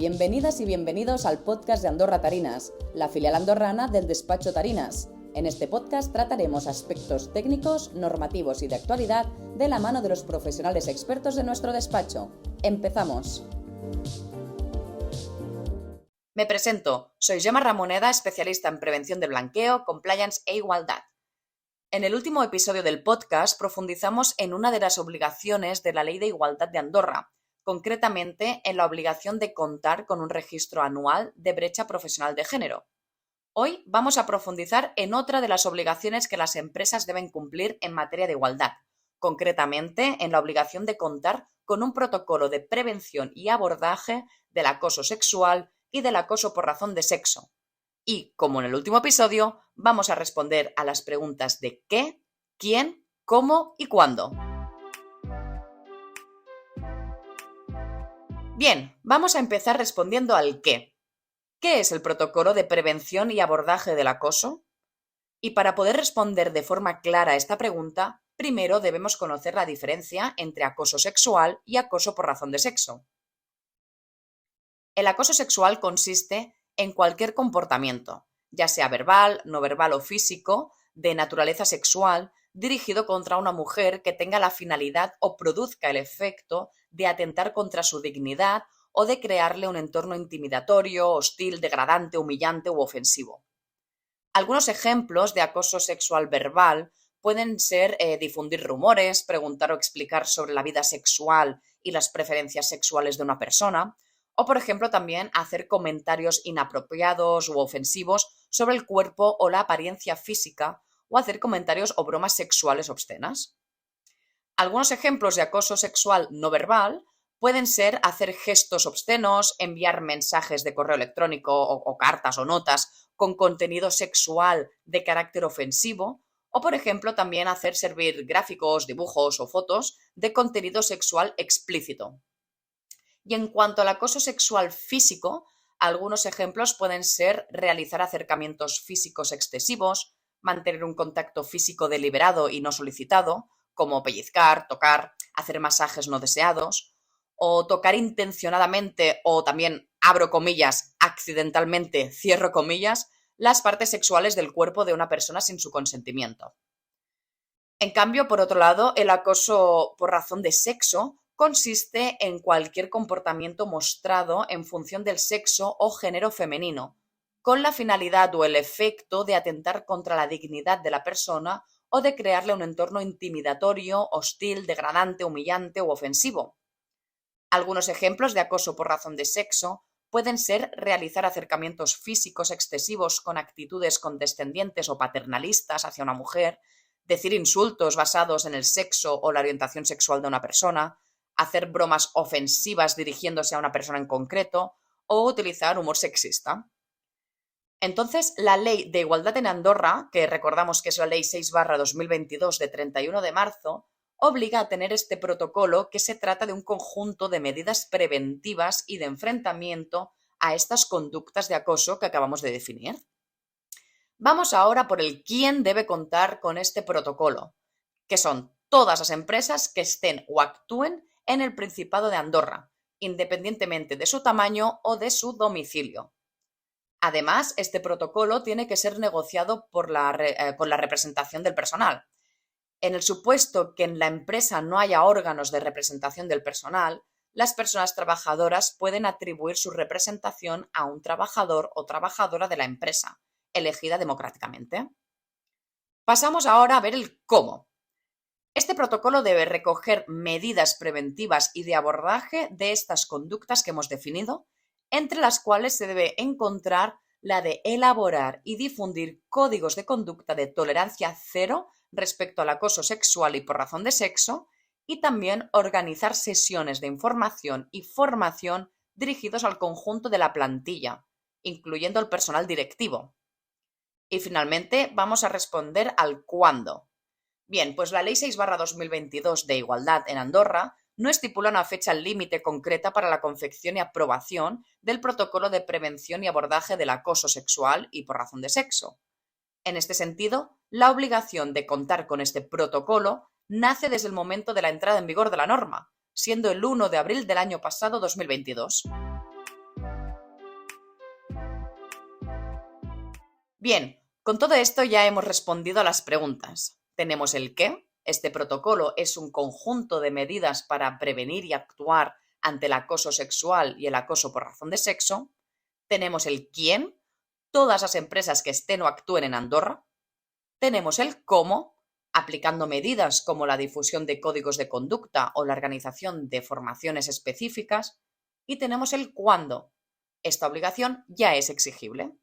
bienvenidas y bienvenidos al podcast de Andorra Tarinas, la filial andorrana del despacho Tarinas. En este podcast trataremos aspectos técnicos, normativos y de actualidad de la mano de los profesionales expertos de nuestro despacho. ¡Empezamos! Me presento, soy Gemma Ramoneda, especialista en prevención de blanqueo, compliance e igualdad. En el último episodio del podcast profundizamos en una de las obligaciones de la Ley de Igualdad de Andorra, concretamente en la obligación de contar con un registro anual de brecha profesional de género. Hoy vamos a profundizar en otra de las obligaciones que las empresas deben cumplir en materia de igualdad, concretamente en la obligación de contar con un protocolo de prevención y abordaje del acoso sexual y del acoso por razón de sexo. Y, como en el último episodio, vamos a responder a las preguntas de qué, quién, cómo y cuándo. Bien, vamos a empezar respondiendo al qué. ¿Qué es el protocolo de prevención y abordaje del acoso? Y para poder responder de forma clara a esta pregunta, primero debemos conocer la diferencia entre acoso sexual y acoso por razón de sexo. El acoso sexual consiste en cualquier comportamiento, ya sea verbal, no verbal o físico, de naturaleza sexual, dirigido contra una mujer que tenga la finalidad o produzca el efecto de atentar contra su dignidad o de crearle un entorno intimidatorio, hostil, degradante, humillante u ofensivo. Algunos ejemplos de acoso sexual verbal pueden ser difundir rumores, preguntar o explicar sobre la vida sexual y las preferencias sexuales de una persona, o, por ejemplo, también hacer comentarios inapropiados u ofensivos sobre el cuerpo o la apariencia física o hacer comentarios o bromas sexuales obscenas. Algunos ejemplos de acoso sexual no verbal pueden ser hacer gestos obscenos, enviar mensajes de correo electrónico o cartas o notas con contenido sexual de carácter ofensivo o, por ejemplo, también hacer servir gráficos, dibujos o fotos de contenido sexual explícito. Y en cuanto al acoso sexual físico, algunos ejemplos pueden ser realizar acercamientos físicos excesivos, mantener un contacto físico deliberado y no solicitado, como pellizcar, tocar, hacer masajes no deseados, o tocar intencionadamente o también, abro comillas, accidentalmente, cierro comillas, las partes sexuales del cuerpo de una persona sin su consentimiento. En cambio, por otro lado, el acoso por razón de sexo consiste en cualquier comportamiento mostrado en función del sexo o género femenino, con la finalidad o el efecto de atentar contra la dignidad de la persona o de crearle un entorno intimidatorio, hostil, degradante, humillante u ofensivo. Algunos ejemplos de acoso por razón de sexo pueden ser realizar acercamientos físicos excesivos con actitudes condescendientes o paternalistas hacia una mujer, decir insultos basados en el sexo o la orientación sexual de una persona, hacer bromas ofensivas dirigiéndose a una persona en concreto o utilizar humor sexista. Entonces, la Ley de Igualdad en Andorra, que recordamos que es la Ley 6/2022 de 31 de marzo, obliga a tener este protocolo, que se trata de un conjunto de medidas preventivas y de enfrentamiento a estas conductas de acoso que acabamos de definir. Vamos ahora por el quién debe contar con este protocolo, que son todas las empresas que estén o actúen en el Principado de Andorra, independientemente de su tamaño o de su domicilio. Además, este protocolo tiene que ser negociado con la representación del personal. En el supuesto que en la empresa no haya órganos de representación del personal, las personas trabajadoras pueden atribuir su representación a un trabajador o trabajadora de la empresa, elegida democráticamente. Pasamos ahora a ver el cómo. Este protocolo debe recoger medidas preventivas y de abordaje de estas conductas que hemos definido, entre las cuales se debe encontrar la de elaborar y difundir códigos de conducta de tolerancia cero respecto al acoso sexual y por razón de sexo, y también organizar sesiones de información y formación dirigidos al conjunto de la plantilla, incluyendo el personal directivo. Y finalmente vamos a responder al cuándo. Bien, pues la Ley 6/2022 de Igualdad en Andorra no estipula una fecha límite concreta para la confección y aprobación del protocolo de prevención y abordaje del acoso sexual y por razón de sexo. En este sentido, la obligación de contar con este protocolo nace desde el momento de la entrada en vigor de la norma, siendo el 1 de abril del año pasado 2022. Bien, con todo esto ya hemos respondido a las preguntas. Tenemos el qué. Este protocolo es un conjunto de medidas para prevenir y actuar ante el acoso sexual y el acoso por razón de sexo. Tenemos el quién. Todas las empresas que estén o actúen en Andorra. Tenemos el cómo, aplicando medidas como la difusión de códigos de conducta o la organización de formaciones específicas. Y tenemos el cuándo. Esta obligación ya es exigible.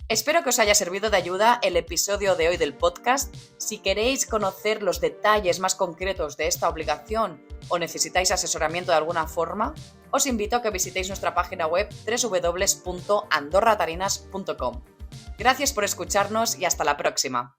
Espero que os haya servido de ayuda el episodio de hoy del podcast. Si queréis conocer los detalles más concretos de esta obligación o necesitáis asesoramiento de alguna forma, os invito a que visitéis nuestra página web www.andorratarinas.com. Gracias por escucharnos y hasta la próxima.